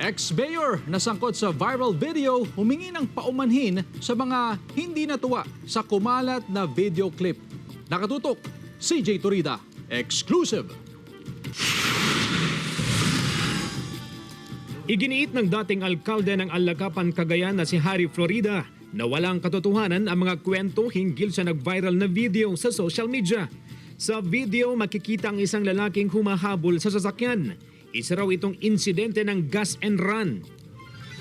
Ex-mayor na sangkot sa viral video humingi ng paumanhin sa mga hindi natuwa sa kumalat na video clip. Nakatutok, CJ Turida, exclusive. Iginiit ng dating alkalde ng Alagapan, Cagayan na si Harry Florida na walang katotohanan ang mga kwento hinggil sa nag-viral na video sa social media. Sa video, makikita ang isang lalaking humahabol sa sasakyan. Isa raw itong insidente ng gas and run.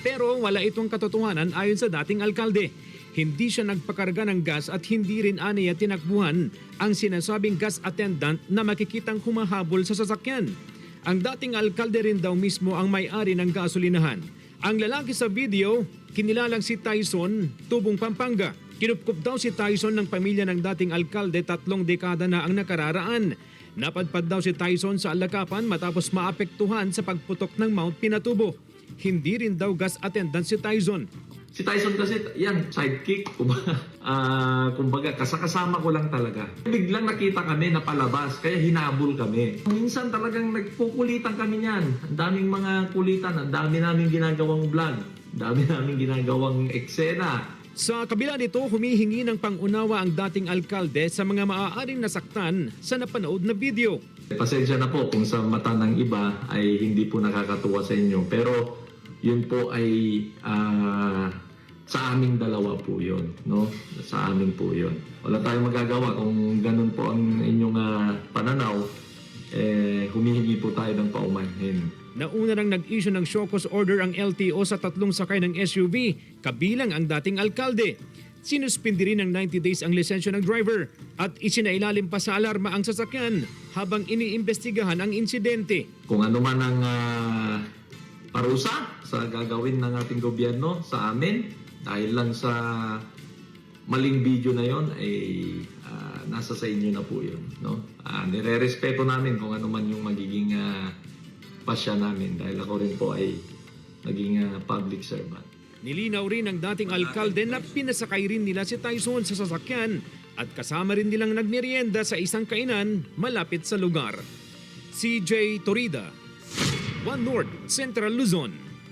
Pero wala itong katotohanan ayon sa dating alkalde. Hindi siya nagpakarga ng gas at hindi rin aniya tinakbuhan ang sinasabing gas attendant na makikitang humahabol sa sasakyan. Ang dating alkalde rin daw mismo ang may-ari ng gasolinahan. Ang lalaki sa video, kinilalang si Tyson, Tubong, Pampanga. Kinupkup daw si Tyson ng pamilya ng dating alkalde 3 dekada na ang nakararaan. Napadpad daw si Tyson sa Alagapan matapos maapektuhan sa pagputok ng Mount Pinatubo. Hindi rin daw gas attendant si Tyson. Si Tyson kasi, yan, sidekick. Kumbaga, kasama ko lang talaga. Biglang nakita kami na palabas, kaya hinabol kami. Minsan talagang nagpukulitan kami niyan. Ang daming mga kulitan, ang dami namin ginagawang vlog, ang dami namin ginagawang eksena. Sa kabila nito, humihingi ng pangunawa ang dating alkalde sa mga maaaring nasaktan sa napanood na video. Pasensya na po kung sa mata ng iba ay hindi po nakakatuwa sa inyo. Pero yun po ay sa aming dalawa po yun. No? Sa amin po yun. Wala tayong magagawa kung ganun po ang inyong pananaw. Humihingi po tayo ng paumanhin. Nauna nang nag-issue ng show cause order ang LTO sa 3 sakay ng SUV, kabilang ang dating alkalde. Sinuspindi rin ng 90 days ang lisensya ng driver at isinailalim pa sa alarma ang sasakyan habang iniimbestigahan ang insidente. Kung ano man ang parusa sa gagawin ng ating gobyerno sa amin, dahil lang sa maling video na yon ay nasa sa inyo na po yun. No? Nire-respeto namin kung ano man yung magiging pasya namin dahil ako rin po ay naging public servant. Nilinaw rin ng dating alkalde na pinasakay rin nila si Tyson sa sasakyan at kasama rin nilang nagmerienda sa isang kainan malapit sa lugar. CJ Turida, One North, Central Luzon.